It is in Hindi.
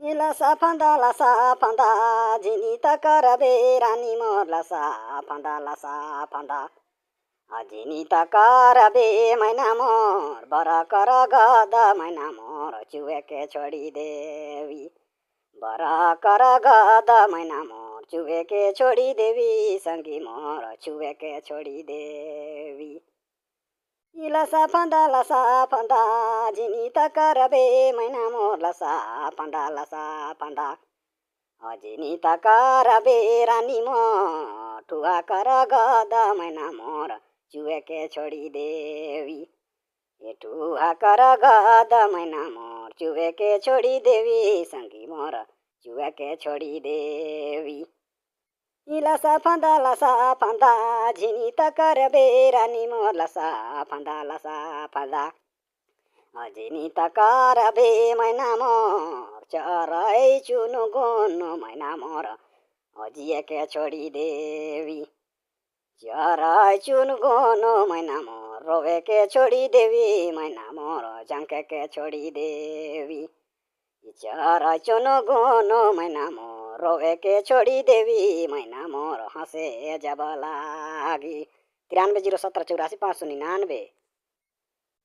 लसा फंदा झिनी त करबे रानी मोर लसा फंदा झिनी त करबे मैना मोर बर कर गद मैना मोर चुएके छोड़ी देवी बर कर गद मैना मोर चुएके छोड़ी देवी संगी मोर चुएके छोड़ी देवी लसा फंदा झिनी त करबे मैना मोर लसा फंदा झिनी त करबे रानी मोर ठुआ कर गद मैना मोर चुएके छोड़ी देवी ठुआ कर गद मैना मोर चुएके छोड़ी देवी संगी मोर चुएके छोड़ी देवी लसा फंदा झिनी त करबे रानी मोर लसा फंदा झिनी त करबे मैना मोर चराई चुनु गुनु मैना मोर जिएके छोड़ी देवी चराई चुनु गुनु मैना मोर रोवेके छोड़ी देवी मैना मोर झंकेके छोड़ी देवी चराई चुनु गुनु मैना मोर रोवेके छोड़ी देवी मैना मोर हंसे जब लागी 93 017 84 599